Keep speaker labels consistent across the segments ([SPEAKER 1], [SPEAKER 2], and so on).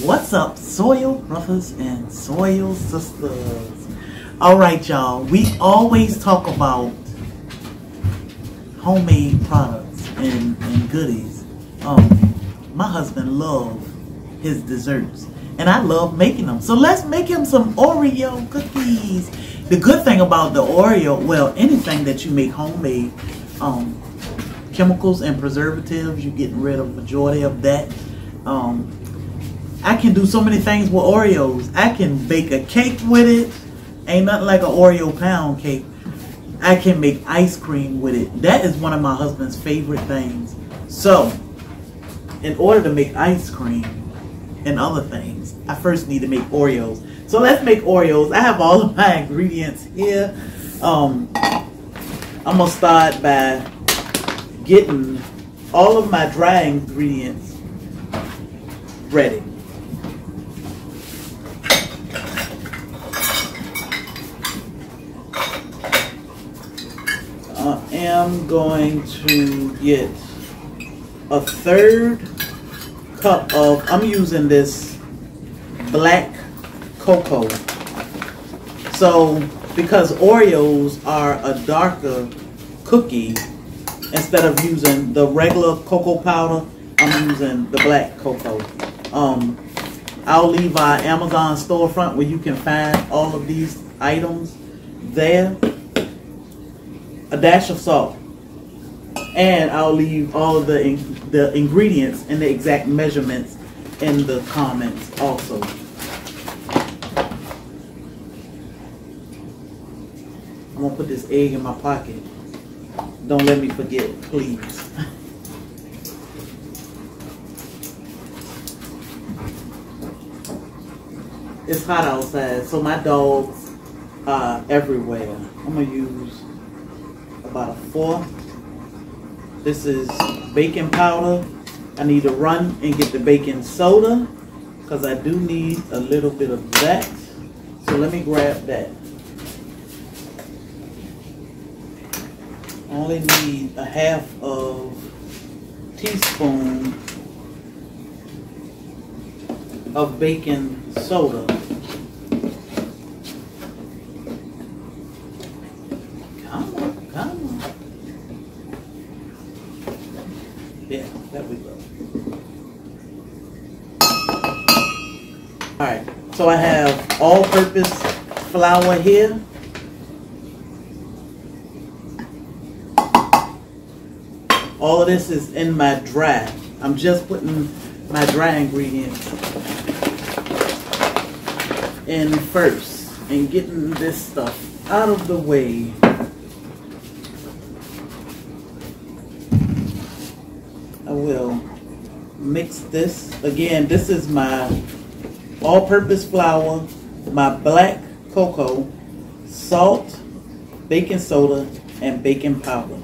[SPEAKER 1] What's up, soil brothers and soil sisters? Alright, y'all, we always talk about homemade products and goodies. My husband loves his desserts and I love making them. So let's make him some Oreo cookies. The good thing about the Oreo, well, anything that you make homemade, chemicals and preservatives, you're getting rid of majority of that. I can do so many things with Oreos. I can bake a cake with it. Ain't nothing like an Oreo pound cake. I can make ice cream with it. That is one of my husband's favorite things. So, in order to make ice cream and other things, I first need to make Oreos. So let's make Oreos. I have all of my ingredients here. I'm going to start by getting all of my dry ingredients ready. I'm going to get a 1/3 cup of, I'm using this black cocoa. So because Oreos are a darker cookie, instead of using the regular cocoa powder, I'm using the black cocoa. I'll leave our Amazon storefront where you can find all of these items there. A dash of salt, and I'll leave all of the ingredients and the exact measurements in the comments also. I'm gonna put this egg in my pocket. Don't let me forget, please. It's hot outside, so my dogs are everywhere. I'm gonna use about a 4. This is baking powder. I need to run and get the baking soda because I do need a little bit of that. So let me grab that. I only need a 1/2 teaspoon of baking soda. Yeah, there we go. Alright, so I have all-purpose flour here. All of this is in my dry. I'm just putting my dry ingredients in first and getting this stuff out of the way. I will mix this. Again, this is my all-purpose flour, my black cocoa, salt, baking soda, and baking powder.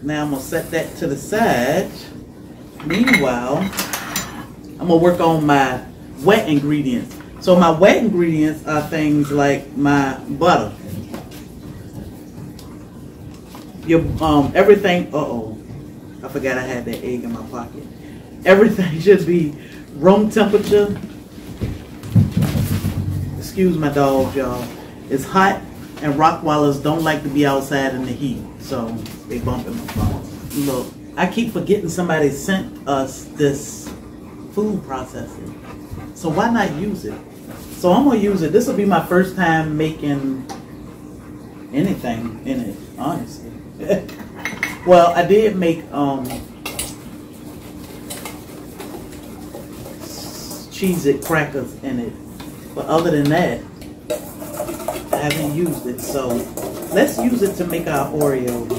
[SPEAKER 1] Now I'm going to set that to the side. Meanwhile, I'm going to work on my wet ingredients. So my wet ingredients are things like my butter. Your everything, I forgot I had that egg in my pocket. Everything should be room temperature. Excuse my dog, y'all. It's hot and Rottweilers don't like to be outside in the heat. So they bump in my phone. Look, I keep forgetting somebody sent us this food processor. So why not use it? So I'm going to use it. This will be my first time making anything in it, honestly. Well, I did make Cheez-It crackers in it. But other than that, I haven't used it. So let's use it to make our Oreos.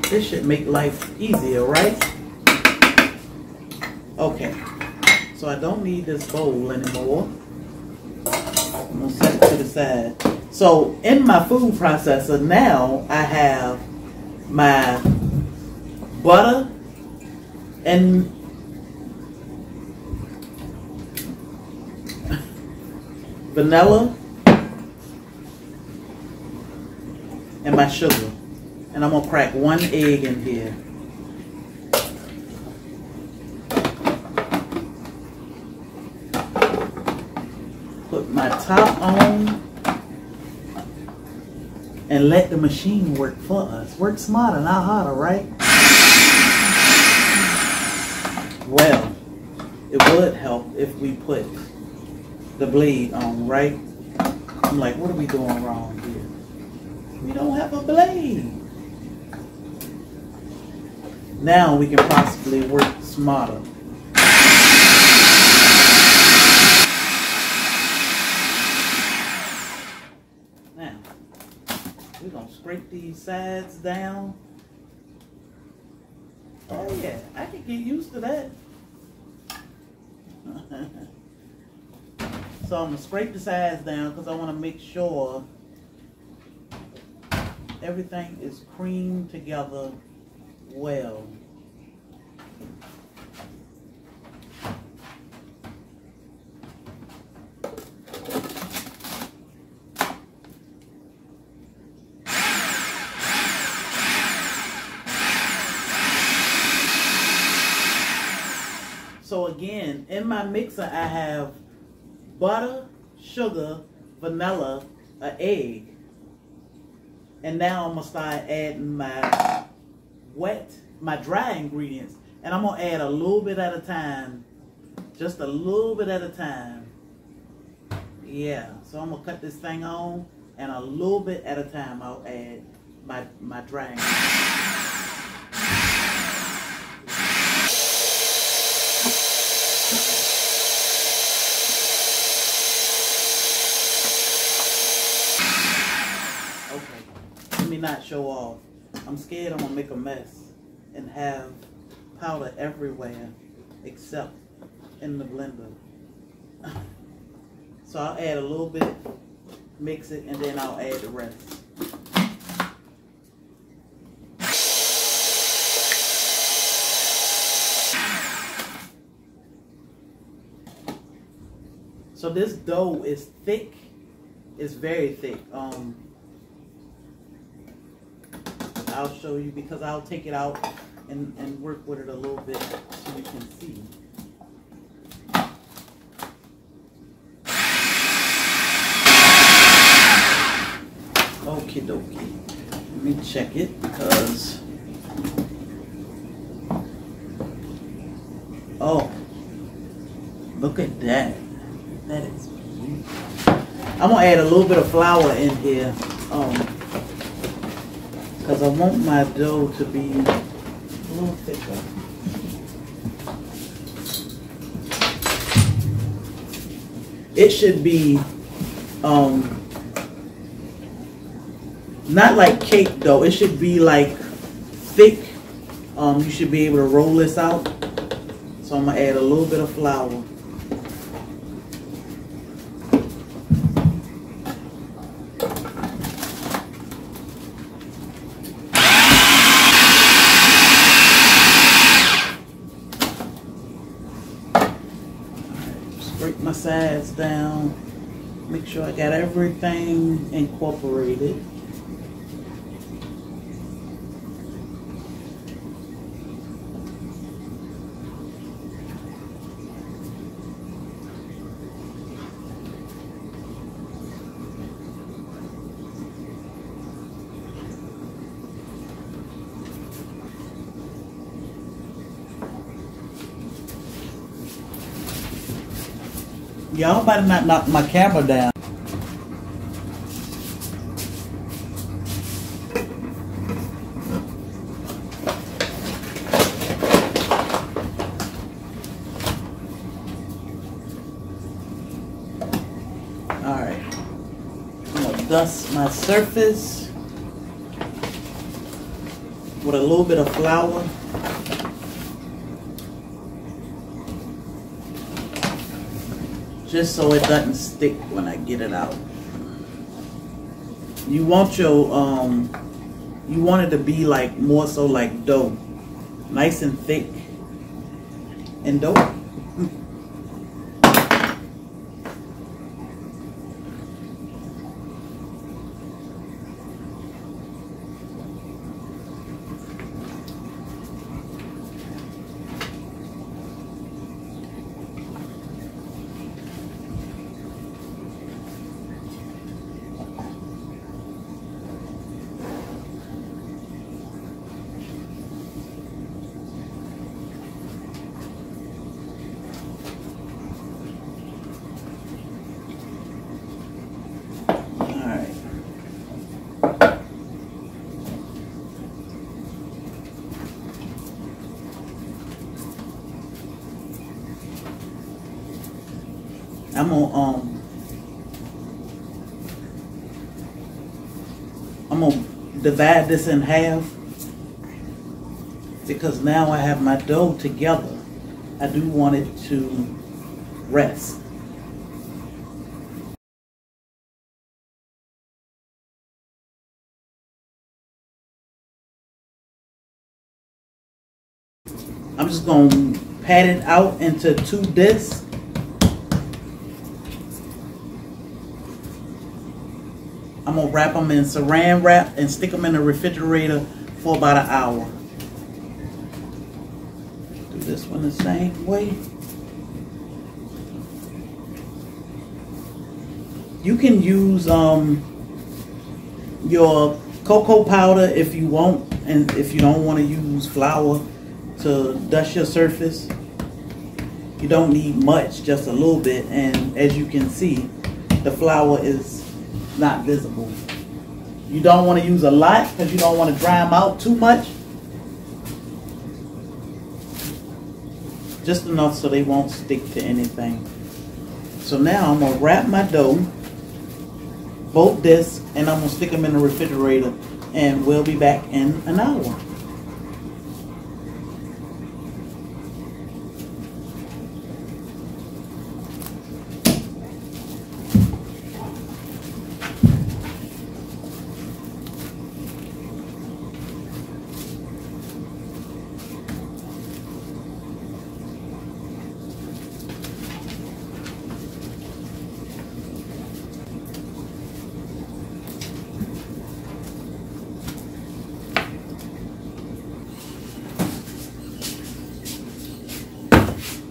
[SPEAKER 1] This should make life easier, right? Okay, so I don't need this bowl anymore. I'm going to set it to the side. So in my food processor now, I have my butter and vanilla, and my sugar. And I'm gonna crack 1 egg in here. Put my top on and let the machine work for us. Work smarter, not harder, right? Well, it would help if we put the blade on, right? I'm like, what are we doing wrong here? We don't have a blade. Now we can possibly work smarter. Now, we're going to scrape these sides down. Oh yeah, I can get used to that. So I'm going to scrape the sides down because I want to make sure everything is creamed together well. So again, in my mixer I have butter, sugar, vanilla, an egg. And now I'm going to start adding my dry ingredients. And I'm going to add a little bit at a time. Just a little bit at a time. Yeah, so I'm going to cut this thing on. And a little bit at a time I'll add my dry ingredients. Not show off. I'm scared I'm gonna make a mess and have powder everywhere except in the blender. So I'll add a little bit, mix it, and then I'll add the rest. So this dough is thick. It's very thick. I'll show you because I'll take it out and work with it a little bit so you can see. Okie dokie. Let me check it because, oh, look at that. That is beautiful. I'm gonna add a little bit of flour in here. Because I want my dough to be a little thicker. It should be not like cake dough. It should be like thick. You should be able to roll this out. So I'm going to add a little bit of flour. Break my sides down, make sure I got everything incorporated. Y'all better not knock my camera down. Alright. I'm going to dust my surface with a little bit of flour. Just so it doesn't stick when I get it out. You want your you want it to be like more so like dough, nice and thick and dough. I'm gonna divide this in half because now I have my dough together. I do want it to rest. I'm just going to pat it out into 2 discs. I'm going to wrap them in Saran wrap and stick them in the refrigerator for about an hour. Do this one the same way. You can use your cocoa powder if you want, and if you don't want to use flour to dust your surface. You don't need much, just a little bit, and as you can see, the flour is not visible. You don't want to use a lot because you don't want to dry them out too much. Just enough so they won't stick to anything. So now I'm going to wrap my dough, both discs, and I'm going to stick them in the refrigerator, and we'll be back in an hour.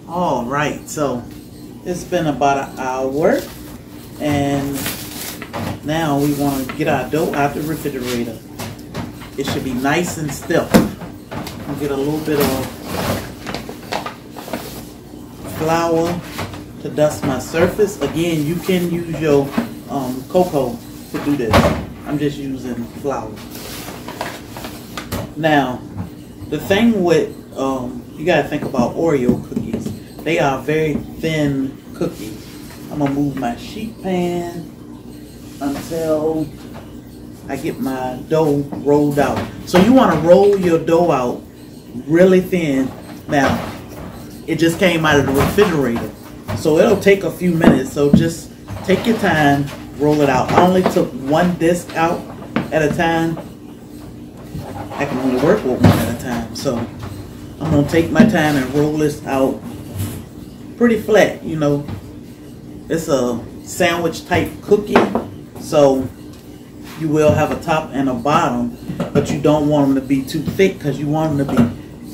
[SPEAKER 1] All right, so it's been about an hour, and now we want to get our dough out the refrigerator. It should be nice and stiff. I'll get a little bit of flour to dust my surface. Again, you can use your cocoa to do this. I'm just using flour. Now, the thing with you gotta think about Oreo cookies. They are very thin cookies. I'm gonna move my sheet pan until I get my dough rolled out. So you want to roll your dough out really thin. Now, it just came out of the refrigerator, so it'll take a few minutes. So just take your time, roll it out. I only took 1 disc out at a time. I can only work with 1 at a time, so I'm gonna take my time and roll this out pretty flat. You know, it's a sandwich type cookie, so you will have a top and a bottom, but you don't want them to be too thick because you want them to be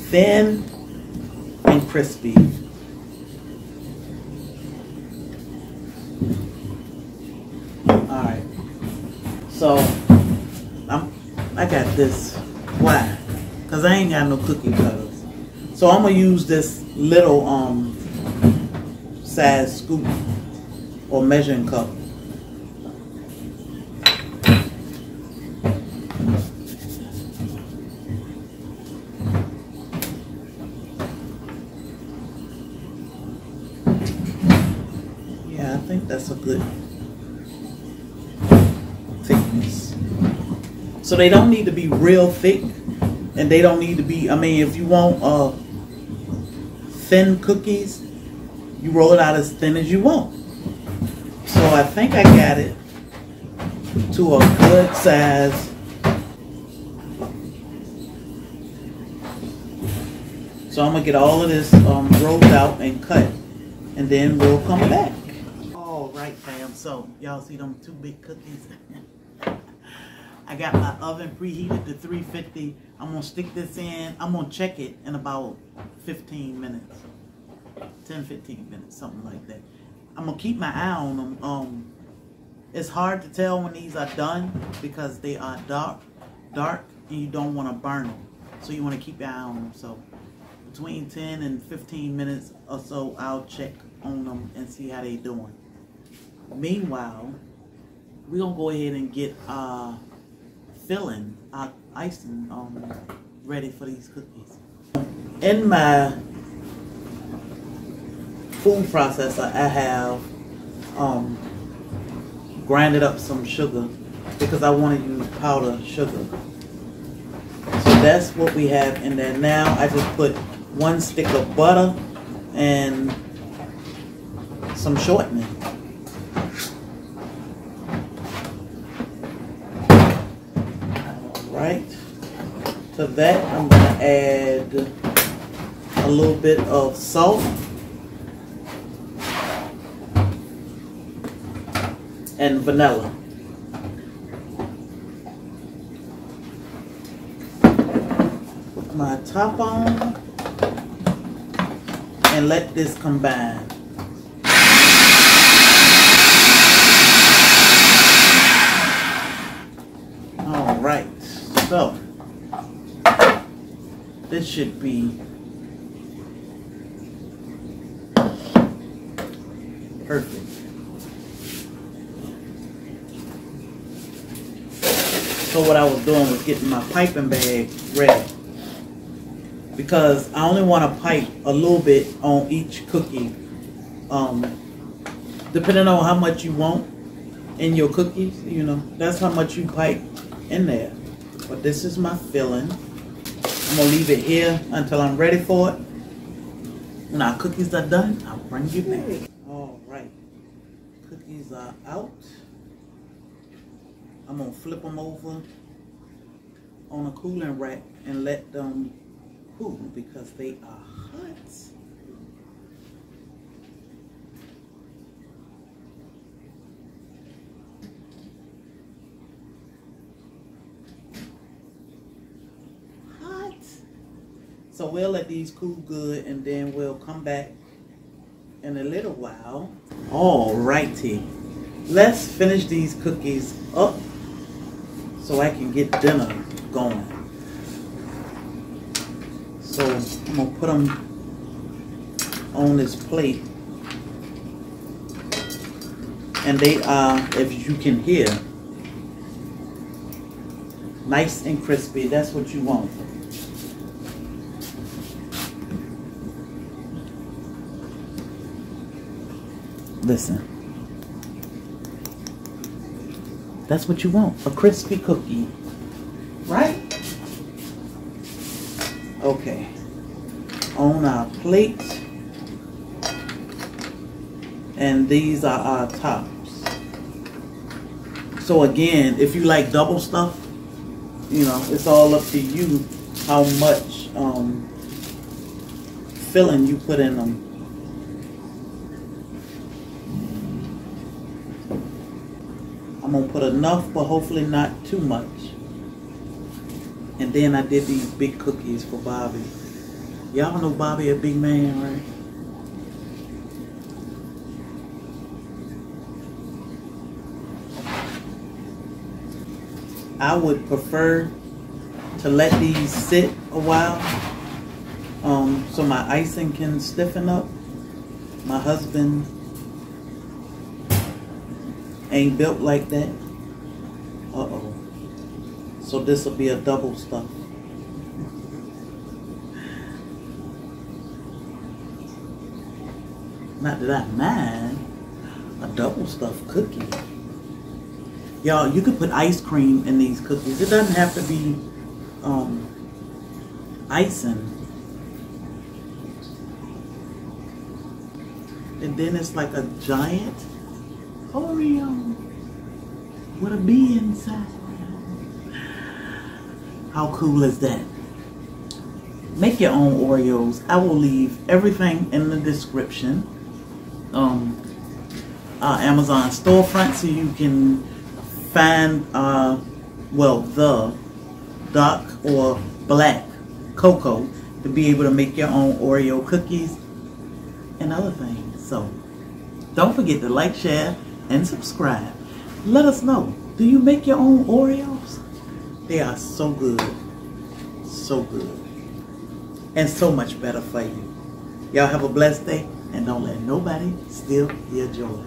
[SPEAKER 1] thin and crispy. Alright, so I got this. Why? Because I ain't got no cookie cutters. So I'm going to use this little size scoop or measuring cup. Yeah, I think that's a good thickness. So they don't need to be real thick, and they don't need to be, I mean, if you want thin cookies, you roll it out as thin as you want. So I think I got it to a good size. So I'm gonna get all of this rolled out and cut, and then we'll come back. All right, fam. So y'all see them 2 big cookies? I got my oven preheated to 350. I'm gonna stick this in. I'm gonna check it in about 15 minutes. 10-15 minutes, something like that. I'm gonna keep my eye on them. It's hard to tell when these are done because they are dark, and you don't want to burn them. So you want to keep your eye on them. So between 10 and 15 minutes or so, I'll check on them and see how they doing. Meanwhile, we're gonna go ahead and get our filling, our icing ready for these cookies. In my food processor, I have grinded up some sugar because I want to use powder sugar. So that's what we have in there. Now I just put 1 stick of butter and some shortening. Alright. To that I'm going to add a little bit of salt and vanilla. Put my top on and let this combine. Alright, so this should be perfect. So what I was doing was getting my piping bag ready, because I only want to pipe a little bit on each cookie, depending on how much you want in your cookies. You know, that's how much you pipe in there. But this is my filling. I'm gonna leave it here until I'm ready for it. When our cookies are done, I'll bring you back. All right, cookies are out. I'm gonna flip them over on a cooling rack and let them cool because they are hot. Hot. So we'll let these cool good and then we'll come back in a little while. All righty. Let's finish these cookies up so I can get dinner going. So I'm gonna put them on this plate, and they are, if you can hear, nice and crispy. That's what you want. Listen. That's what you want, a crispy cookie, right? Okay, on our plate, and these are our tops. So again, if you like double stuff, you know, it's all up to you how much filling you put in them. I'm gonna put enough, but hopefully not too much. And then I did these big cookies for Bobby. Y'all know Bobby a big man, right? I would prefer to let these sit a while so my icing can stiffen up. My husband ain't built like that. Uh-oh. So this will be a double stuff. Not that I mind a double stuffed cookie. Y'all, you could put ice cream in these cookies. It doesn't have to be icing. And then it's like a giant Oreo with a bee inside. How cool is that? Make your own Oreos. I will leave everything in the description. Our Amazon storefront, so you can find well, the dark or black cocoa to be able to make your own Oreo cookies and other things. So don't forget to like, share, and subscribe. Let us know, do you make your own Oreos? They are so good, so good, and so much better for you. Y'all have a blessed day, and don't let nobody steal your joy.